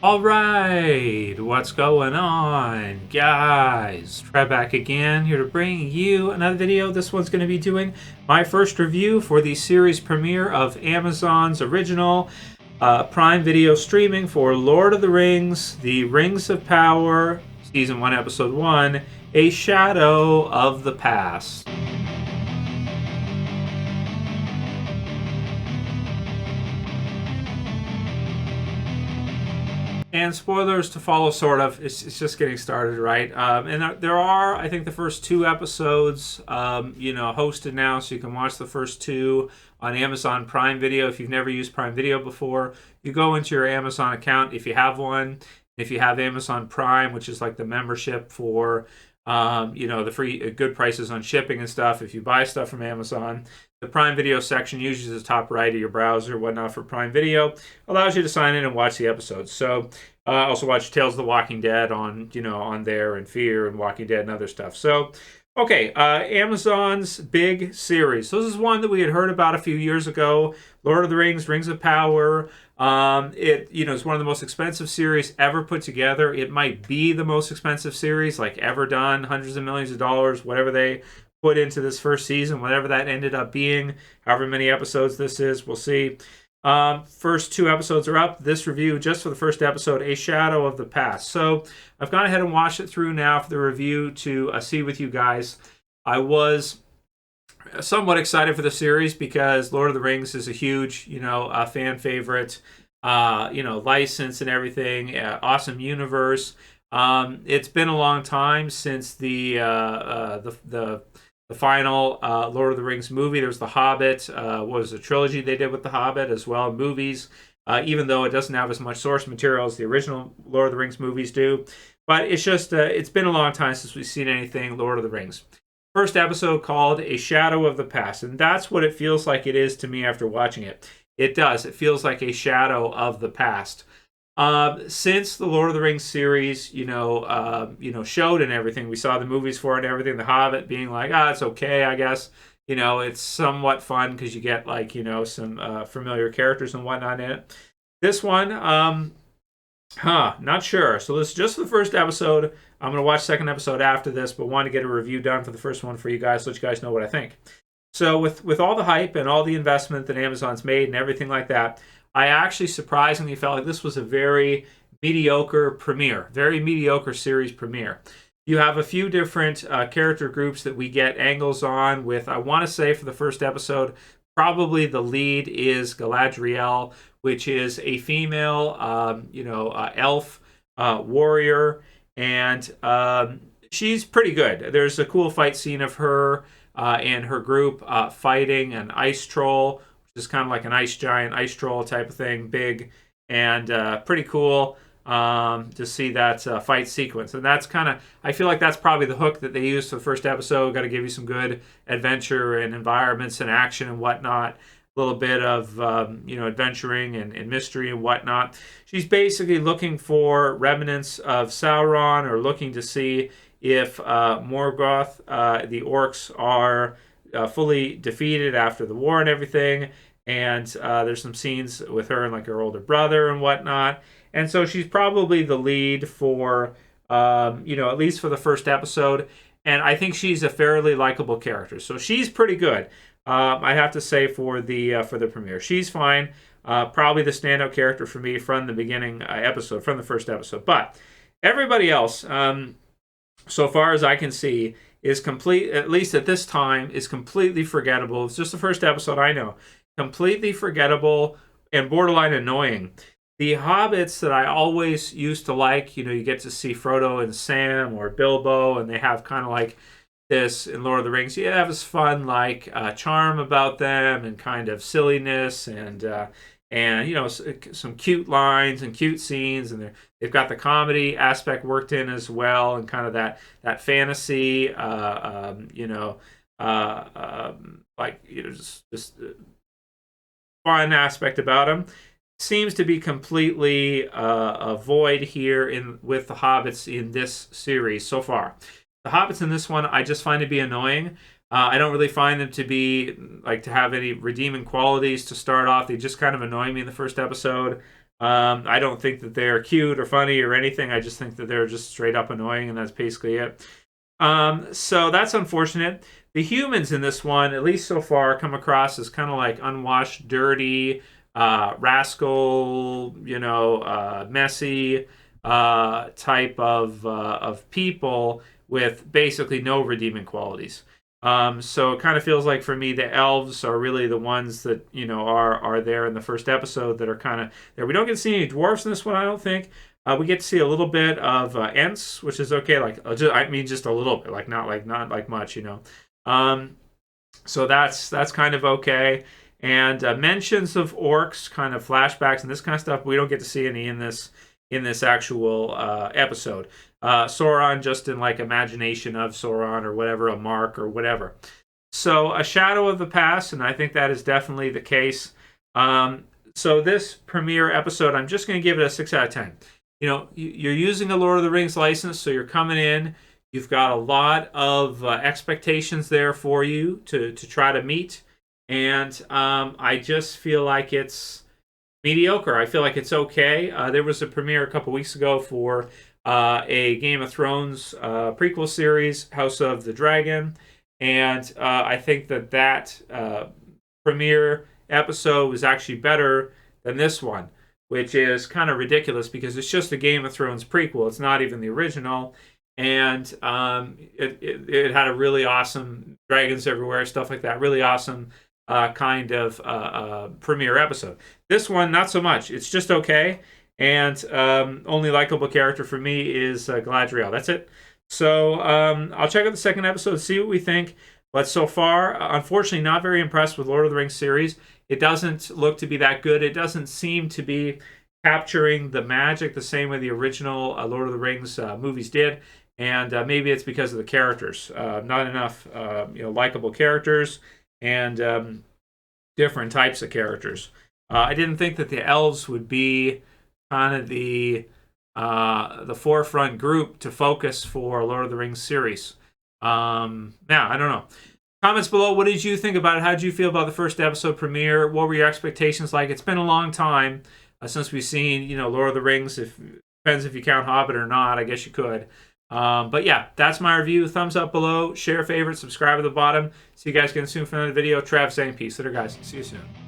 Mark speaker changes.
Speaker 1: All right, what's going on, guys? Trev back again, here to bring you another video. This one's going to be doing my first review for the series premiere of Amazon's original Prime Video streaming for Lord of the Rings, The Rings of Power, Season 1, Episode 1, A Shadow of the Past. And spoilers to follow, sort of. It's just getting started, right? And there are, I think, the first two episodes, hosted now, so you can watch the first two on Amazon Prime Video. If you've never used Prime Video before, you go into your Amazon account if you have one. If you have Amazon Prime, which is like the membership for, the free good prices on shipping and stuff. If you buy stuff from Amazon, the Prime Video section, usually the top right of your browser, whatnot, for Prime Video, allows you to sign in and watch the episodes. So also watch Tales of the Walking Dead on there, and Fear and Walking Dead and other stuff. So okay, Amazon's big series. So this is one that we had heard about a few years ago. Lord of the Rings, Rings of Power. It's one of the most expensive series ever put together. It might be the most expensive series like ever done. Hundreds of millions of dollars, whatever they put into this first season, whatever that ended up being. However many episodes this is, we'll see. First two episodes are up. This review, just for the first episode, A Shadow of the Past. So I've gone ahead and watched it through now for the review to see with you guys. I was somewhat excited for the series because Lord of the Rings is a huge, fan favorite, license and everything. Awesome universe. It's been a long time since the final Lord of the Rings movie. There's The Hobbit. Was a trilogy they did with The Hobbit as well, movies. Even though it doesn't have as much source material as the original Lord of the Rings movies do. But it's just, it's been a long time since we've seen anything Lord of the Rings. First episode called A Shadow of the Past. And that's what it feels like it is to me after watching it. It does. It feels like a shadow of the past. Since the Lord of the Rings series, showed and everything, we saw the movies for it and everything. The Hobbit being like, it's okay, I guess. It's somewhat fun because you get some familiar characters and whatnot in it. This one, not sure. So this is just the first episode. I'm gonna watch the second episode after this, but want to get a review done for the first one for you guys, so let you guys know what I think. So with all the hype and all the investment that Amazon's made and everything like that, I actually surprisingly felt like this was a very mediocre premiere, very mediocre series premiere. You have a few different character groups that we get angles on with, I want to say for the first episode, probably the lead is Galadriel, which is a female, elf warrior, and she's pretty good. There's a cool fight scene of her and her group fighting an ice troll, which is kind of like an ice giant, ice troll type of thing, big and pretty cool to see that fight sequence. And that's kind of, I feel like that's probably the hook that they used for the first episode. Got to give you some good adventure and environments and action and whatnot. A little bit of adventuring and mystery and whatnot. She's basically looking for remnants of Sauron, or looking to see if Morgoth, the orcs, are fully defeated after the war and everything. And there's some scenes with her and like her older brother and whatnot. And so she's probably the lead for, at least for the first episode. And I think she's a fairly likable character. So she's pretty good. I have to say for the premiere, she's fine. Probably the standout character for me from the beginning episode, from the first episode. But everybody else, so far as I can see, is complete. At least at this time, is completely forgettable. It's just the first episode, I know, completely forgettable and borderline annoying. The hobbits that I always used to like, you get to see Frodo and Sam or Bilbo, and they have kind of like this in Lord of the Rings. You have this fun charm about them, and kind of silliness, and some cute lines and cute scenes, and they've got the comedy aspect worked in as well, and kind of that fantasy, just fun aspect about them. Seems to be completely a void here with the hobbits in this series so far. The hobbits in this one, I just find to be annoying. I don't really find them to be to have any redeeming qualities to start off. They just kind of annoy me in the first episode. I don't think that they're cute or funny or anything. I just think that they're just straight up annoying, and that's basically it. So that's unfortunate. The humans in this one, at least so far, come across as kind of like unwashed, dirty, rascal, messy type of people with basically no redeeming qualities. So it kind of feels like for me the elves are really the ones that are there in the first episode that are kind of there. We don't get to see any dwarfs in this one, I don't think. We get to see a little bit of Ents, which is okay. Like just a little bit, not like much, So that's kind of okay. And mentions of orcs, kind of flashbacks and this kind of stuff. We don't get to see any in this actual episode. Sauron just in like imagination of Sauron or whatever, a mark or whatever. So a shadow of the past, and I think that is definitely the case. So this premiere episode, I'm just going to give it a 6 out of 10. You're using a Lord of the Rings license, so you're coming in. You've got a lot of expectations there for you to try to meet. And I just feel like it's mediocre. I feel like it's okay. There was a premiere a couple weeks ago for a Game of Thrones prequel series, House of the Dragon. And I think that premiere episode was actually better than this one, which is kind of ridiculous because it's just a Game of Thrones prequel. It's not even the original. And it had a really awesome dragons everywhere, stuff like that. Really awesome kind of premiere episode. This one, not so much. It's just okay. And only likable character for me is Galadriel. That's it. So I'll check out the second episode, see what we think. But so far, unfortunately, not very impressed with Lord of the Rings series. It doesn't look to be that good. It doesn't seem to be capturing the magic the same way the original Lord of the Rings movies did. And maybe it's because of the characters. Not enough likable characters and different types of characters. I didn't think that the elves would be kind of the forefront group to focus for Lord of the Rings series. I don't know. Comments below. What did you think about it? How did you feel about the first episode premiere? What were your expectations like? It's been a long time since we've seen Lord of the Rings. Depends if you count Hobbit or not. I guess you could. But yeah, that's my review. Thumbs up below, share, favorite, subscribe at the bottom. See you guys again soon for another video. Trev saying peace. Later, guys. See you soon.